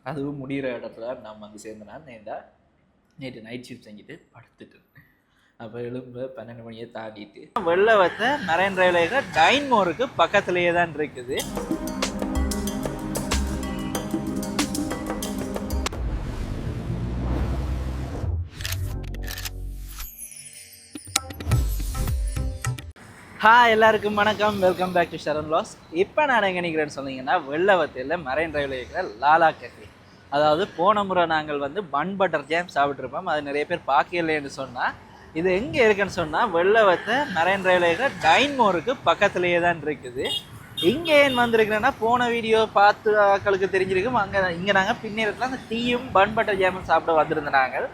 அதுவும் முடிகிற இடத்துல நான் வந்து சேர்ந்தேன். நேற்று நைட் ஷிஃப்ட் செஞ்சுட்டு படுத்துட்டு அப்போ எழும்பு 12 மணியை தாண்டிட்டு வெள்ளவத்தை மரைன் டிரைவ்ல டைன்மோருக்கு பக்கத்துலேயே தான் இருக்குது. எல்லாருக்கும் வணக்கம், வெல்கம் பேக் டு ஷரன் லாஸ். இப்போ நான் எங்கே நிற்கிறேன்னு சொன்னீங்கன்னா வெள்ளவத்தையில் மரைன் டிரைவில் இருக்கிற லாலா கஃபே. அதாவது போன முறை நாங்கள் வந்து பன் பட்டர் ஜாம் சாப்பிட்ருப்போம், அது நிறைய பேர் பார்க்கலைன்னு சொன்னால் இது எங்கே இருக்குன்னு சொன்னால் வெள்ளவத்தை மரைன் டிரைவில் இருக்கிற டைன்மோருக்கு பக்கத்துலேயே தான் இருக்குது. இங்கே ஏன் வந்திருக்கிறேன்னா போன வீடியோ பார்த்து ஆக்களுக்கு தெரிஞ்சிருக்கும். இங்கே நாங்கள் பின்னேரத்தில் அந்த டீயும் பன் பட்டர் ஜாமும் சாப்பிட வந்திருந்தோம். நாங்கள்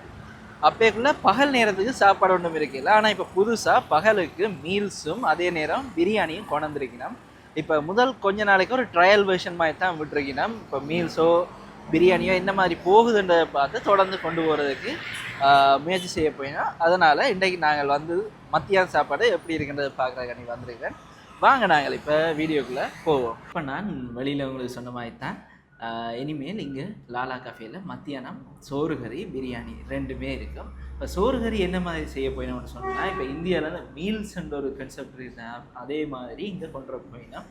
அப்போக்குள்ள பகல் நேரத்துக்கு சாப்பாடு ஒன்றும் இருக்குல்ல, ஆனால் இப்போ புதுசாக பகலுக்கு மீல்ஸும் அதே நேரம் பிரியாணியும் கொண்டு வந்திருக்கணும். இப்போ முதல் கொஞ்ச நாளைக்கு ஒரு ட்ரையல் வெர்ஷன் மாதிரி தான் விட்டுருக்கணும். இப்போ மீல்ஸோ பிரியாணியோ இந்த மாதிரி போகுதுன்றதை பார்த்து தொடர்ந்து கொண்டு போகிறதுக்கு முயற்சி செய்ய போயினா, அதனால் இன்றைக்கு நாங்கள் வந்து மத்தியான சாப்பாடு எப்படி இருக்குன்றதை பார்க்குறதுக்கு வந்திருக்கிறேன். வாங்க நாங்கள் இப்போ வீடியோக்குள்ளே போவோம். இப்போ நான் வெளியில் உங்களுக்கு சொன்ன மாதிரி தான் இனிமேல் இங்கே லாலா கஃபேயில் மத்தியானம் சோறு கறி பிரியாணி ரெண்டுமே இருக்கும். இப்போ சோறு கறி என்ன மாதிரி செய்ய போயினோம்னு சொன்னால், இப்போ இந்தியாவில் அந்த மீல்ஸ்ன்ற ஒரு கன்செப்ட் இருக்கு, அதே மாதிரி இங்கே கொண்டு போயினோம்.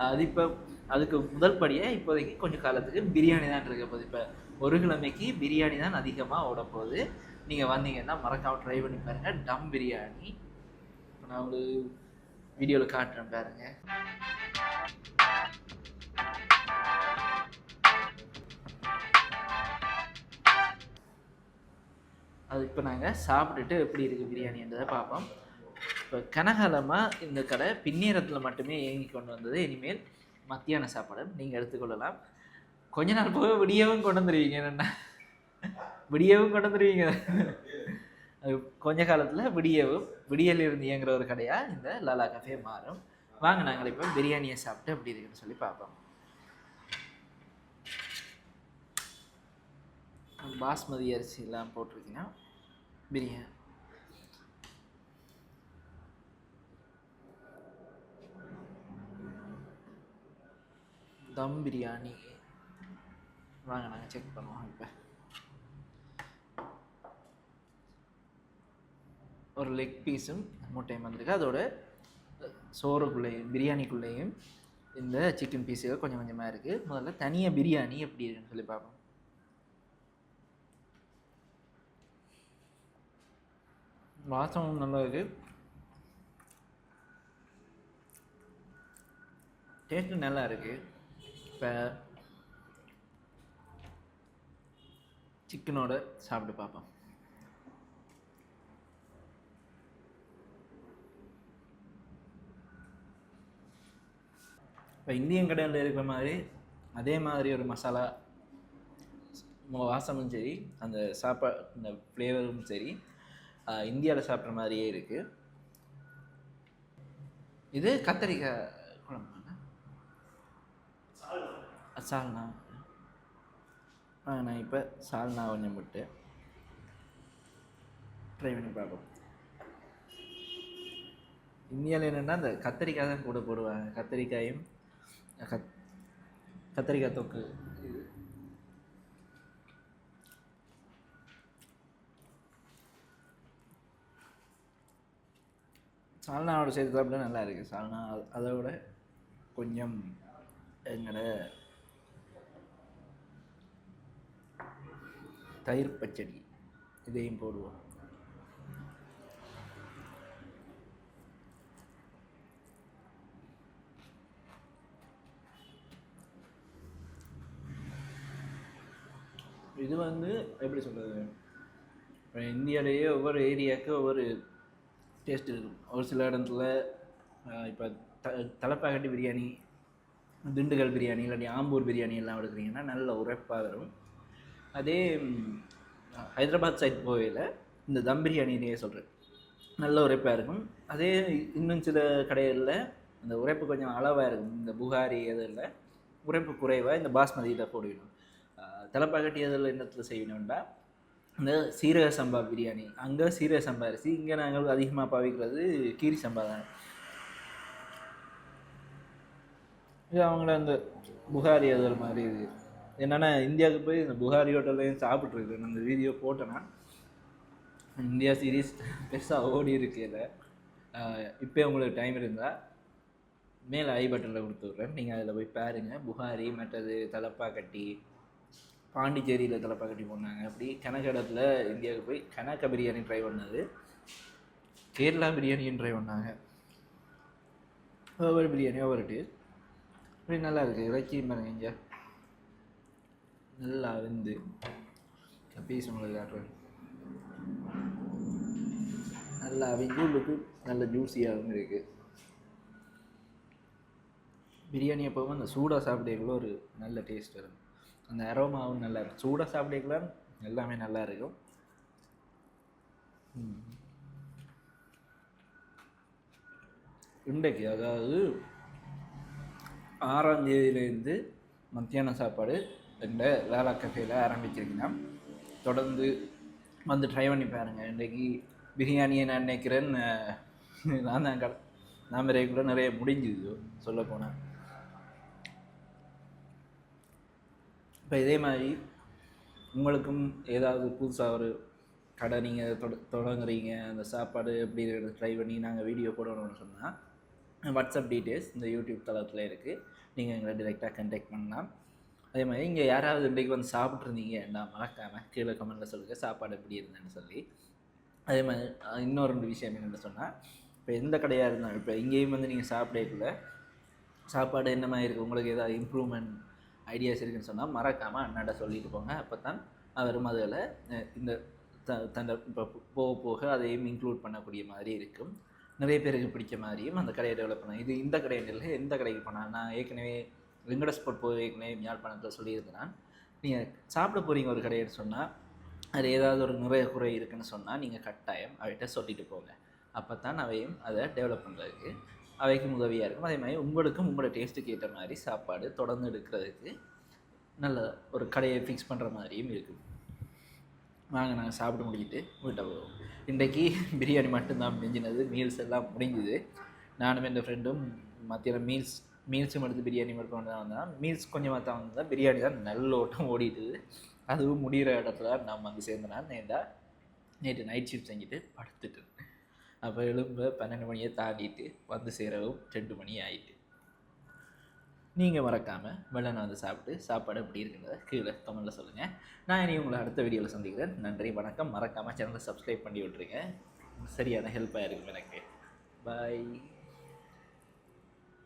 அது இப்போ அதுக்கு முதல் படியாக இப்போதைக்கு கொஞ்சம் காலத்துக்கு பிரியாணி தான் இருக்க போகுது. இப்போ ஒரு கிழமைக்கு பிரியாணி தான் அதிகமாக ஓட போகுது. நீங்கள் வந்தீங்கன்னா மறக்காம ட்ரை பண்ணி பாருங்கள். டம் பிரியாணி இப்போ நான் ஒரு வீடியோவில் காட்டுறேன் பாருங்கள். அது இப்போ நாங்கள் சாப்பிட்டுட்டு எப்படி இருக்குது பிரியாணின்றதை பார்ப்போம். இப்போ கனகாலமாக இந்த கடை பின்னேரத்தில் மட்டுமே இயங்கி கொண்டு வந்தது. இனிமேல் மத்தியான சாப்பாடு நீங்கள் எடுத்துக்கொள்ளலாம். கொஞ்ச நாள் போக விடியவும் கொண்டு வந்துடுவீங்க. என்னென்னா விடியவும் கொண்டு வந்துடுவீங்க. அது கொஞ்ச காலத்தில் விடியல் இருந்து இயங்குற ஒரு கடையாக இந்த லாலா கஃபே மாறும். வாங்க நாங்கள் இப்போ பிரியாணியை சாப்பிட்டு எப்படி இருக்குன்னு சொல்லி பார்ப்போம். பாஸ்மதி அரிசிலாம் போட்டிருக்கீங்கன்னா பிரியாணி தம் பிரியாணி. வாங்க நாங்கள் செக் பண்ணுவோம். இப்போ ஒரு லெக் பீஸும் முட்டையும் வந்திருக்கு. அதோட சோறுக்குள்ளேயும் பிரியாணிக்குள்ளேயும் இந்த சிக்கன் பீஸுகள் கொஞ்சம் கொஞ்சமாக இருக்குது. முதல்ல தனியாக பிரியாணி எப்படி இருக்குன்னு சொல்லி பார்ப்போம். வாசமும் நல்லா இருக்குது, டேஸ்ட்டும் நல்லா இருக்குது. இப்போ சிக்கனோட சாப்பிட்டு பார்ப்போம். இப்போ இந்தியன் கடையில் இருக்கிற மாதிரி அதே மாதிரி ஒரு மசாலா வாசமும் சரி, அந்த இந்த ஃப்ளேவரும் சரி இந்தியாவில் சாப்பிட்ற மாதிரியே இருக்குது. இது கத்தரிக்காய் குழம்புங்க, சால்னா. நான் இப்போ சால்னா கொஞ்சம் விட்டு ட்ரை பண்ணி பார்ப்போம். இந்தியாவில் என்னென்னா அந்த கத்தரிக்காய் தான் கூட போடுவாங்க. கத்தரிக்காயும் கத்தரிக்காய் தொக்கு. சால்னாவோட சேர்த்து சாப்பிட நல்லா இருக்குது. சால்னா அதை விட கொஞ்சம் எங்களோட தயிர் பச்சடி இதையும் போடுவோம். இது வந்து எப்படி சொல்கிறது, இந்தியாவிலேயே ஒவ்வொரு ஏரியாவுக்கு ஒவ்வொரு டேஸ்ட் இருக்கும். ஒரு சில இடத்துல இப்போ தலைப்பாக்கட்டி பிரியாணி, திண்டுக்கல் பிரியாணி, இல்லாட்டி ஆம்பூர் பிரியாணி எல்லாம் எடுக்கிறீங்கன்னா நல்ல உரைப்பாக வரும். அதே ஹைதராபாத் சைட் போகையில் இந்த தம் பிரியாணியே சொல்கிறேன், நல்ல உரைப்பாக இருக்கும். அதே இன்னும் சில கடைகளில் இந்த உரைப்பு கொஞ்சம் அளவாக இருக்கும். இந்த புகாரி அதில் உரைப்பு குறைவாக இந்த பாஸ்மதியில் போடுவிடும். தலைப்பாக்கட்டி அதில் என்னத்தில் செய்யணும்டா இந்த சீரக சம்பா பிரியாணி, அங்கே சீரக சம்பா அரிசி, இங்கே நாங்கள் அதிகமாக பாவிக்கிறது கீரி சம்பா தான். இது அவங்கள அந்த புகாரி அதில் மாதிரி இது என்னென்னா இந்தியாவுக்கு போய் இந்த புகாரி ஹோட்டல்லையும் சாப்பிட்ருக்கேன். அந்த வீடியோ போட்டேன்னா இந்தியா சீரீஸ் பெருசாக ஓடி இருக்கையில் இப்போ உங்களுக்கு டைம் இருந்தால் மேலே ஐ பட்டனில் கொடுத்து விட்றேன், நீங்கள் அதில் போய் பாருங்கள். புகாரி மற்றது தலப்பாக்கட்டி, பாண்டிச்சேரியில் தலப்பாக்கட்டி போனாங்க. அப்படி கனகடத்தில் இந்தியாவுக்கு போய் கனக பிரியாணி ட்ரை பண்ணது, கேரளா பிரியாணியும் ட்ரை பண்ணாங்க. ஒவ்வொரு பிரியாணி ஒவ்வொரு டேஸ்ட் அப்படி நல்லா இருக்குது. இறைச்சி பாருங்க இங்கே நல்லா வெந்து பீஸ் உங்களுக்கு காட்டுறேன். நல்லா அவிஞ்சு உங்களுக்கு நல்ல ஜூஸியாகவும் இருக்குது. பிரியாணி எப்போவும் அந்த சூடாக சாப்பிடக்குள்ள ஒரு நல்ல டேஸ்ட் வரும். அந்த அரோமாவும் நல்லா இருக்கும். சூடாக சாப்பிடக்குள்ள எல்லாமே நல்லா இருக்கும். இன்றைக்கு அதாவது 6ஆம் தேதியிலேருந்து மத்தியான சாப்பாடு இந்த லாலா கஃபேல ஆரம்பிச்சிருக்கீங்கன்னா தொடர்ந்து வந்து ட்ரை பண்ணி பாருங்கள். இன்றைக்கி பிரியாணியை நான் நினைக்கிறேன் நான் ரெகுலர் நிறைய முடிஞ்சுது சொல்லப்போனேன். இப்போ இதே மாதிரி உங்களுக்கும் ஏதாவது புதுசாக ஒரு கடை நீங்கள் தொடங்குறீங்க, அந்த சாப்பாடு எப்படி ட்ரை பண்ணி நாங்கள் வீடியோ போடணும்னு சொன்னால் வாட்ஸ்அப் டீட்டெயில்ஸ் இந்த யூடியூப் தளத்தில் இருக்குது, நீங்கள் எங்களை டிரெக்டாக கண்டெக்ட் பண்ணலாம். அதே மாதிரி இங்கே யாராவது இன்றைக்கு வந்து சாப்பிட்ருந்தீங்க நான் மறக்காமல் கீழே கமெண்ட்டில் சொல்லுங்கள் சாப்பாடு எப்படி இருந்தேன்னு சொல்லி. அதே மாதிரி இன்னொரு 2 விஷயம் என்னென்னு சொன்னால், இப்போ எந்த கடையாக இருந்தாலும் இப்போ இங்கேயும் வந்து நீங்கள் சாப்பிடக்குள்ள சாப்பாடு என்ன மாதிரி இருக்குது, உங்களுக்கு ஏதாவது இம்ப்ரூவ்மெண்ட் ஐடியாஸ் இருக்குதுன்னு சொன்னால் மறக்காமல் அண்ணாட்ட சொல்லிட்டு போங்க. அப்போ தான் அவரும் அதில் இந்த தன்னை இப்போ போக போக அதையும் இன்க்ளூட் பண்ணக்கூடிய மாதிரி இருக்கும். நிறைய பேருக்கு பிடிச்ச மாதிரியும் அந்த கடையை டெவலப் பண்ண. இது இந்த கடையில் எந்த கடைக்கு போனால் நான் ஏற்கனவே வெங்கட ஸ்பாட் போய் ஏற்கனவே யாழ்ப்பாணத்தில் சொல்லியிருந்தேன். நீங்கள் சாப்பிட போகிறீங்க ஒரு கடைன்னு சொன்னால் அது ஏதாவது ஒரு நிறைய குறை இருக்குதுன்னு சொன்னால் நீங்கள் கட்டாயம் அவைகிட்ட சொல்லிட்டு போங்க. அப்போ தான் அவையும் அதை டெவலப் பண்ணுறதுக்கு அவைக்கும் உதவியாக இருக்கும். அதே மாதிரி உங்களுக்கும் உங்களோட டேஸ்ட்டுக்கு ஏற்ற மாதிரி சாப்பாடு தொடர்ந்து எடுக்கிறதுக்கு நல்ல ஒரு கடையை ஃபிக்ஸ் பண்ணுற மாதிரியும் இருக்குது. வாங்க நாங்கள் சாப்பிட முடிஞ்சிட்டு வீட்டை போவோம். இன்றைக்கி பிரியாணி மட்டும்தான் முடிஞ்சினது, மீல்ஸ் எல்லாம் முடிஞ்சுது. நானும் என் ஃப்ரெண்டும் மத்தியானம் மீல்ஸும் எடுத்து பிரியாணி மட்டும் தான் வந்தேன். மீல்ஸ் கொஞ்சமாக தான் வந்தேன், பிரியாணி தான் நல்ல ஓட்டம் ஓடிட்டுது. அதுவும் முடிகிற இடத்துல நம்ம அங்கே சேர்ந்தேன். நேற்று நைட் ஷிஃப்ட் செஞ்சுட்டு படுத்துட்டு அப்போ எழும்ப 12 மணியை தாண்டிட்டு வந்து சேரவும் 2 மணி ஆகிட்டு. நீங்கள் மறக்காமல் வெள்ளனை வந்து சாப்பிட்டு சாப்பாடு எப்படி இருக்குன்றத கீழே கமெண்ட்டில் சொல்லுங்கள். நான் இனி உங்களை அடுத்த வீடியோவில் சந்திக்கிறேன். நன்றி, வணக்கம். மறக்காமல் சேனலை சப்ஸ்கிரைப் பண்ணி விட்ருங்க, சரியான ஹெல்ப்பாக இருக்கும் எனக்கு. பாய்.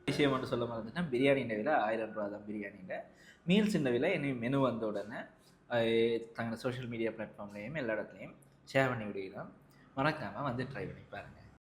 விஷயம் மட்டும் சொல்ல மறந்துட்டேன், பிரியாணியின் விலை 1000 ரூபா தான். பிரியாணியில் மீல்ஸின் விலை இன்னும் மெனு வந்த உடனே தங்களோட சோஷியல் மீடியா பிளாட்ஃபார்ம்லேயும் எல்லா இடத்துலையும் ஷேர் பண்ணி விடுகிறோம். மறக்காமல் வந்து ட்ரை பண்ணி பாருங்கள்.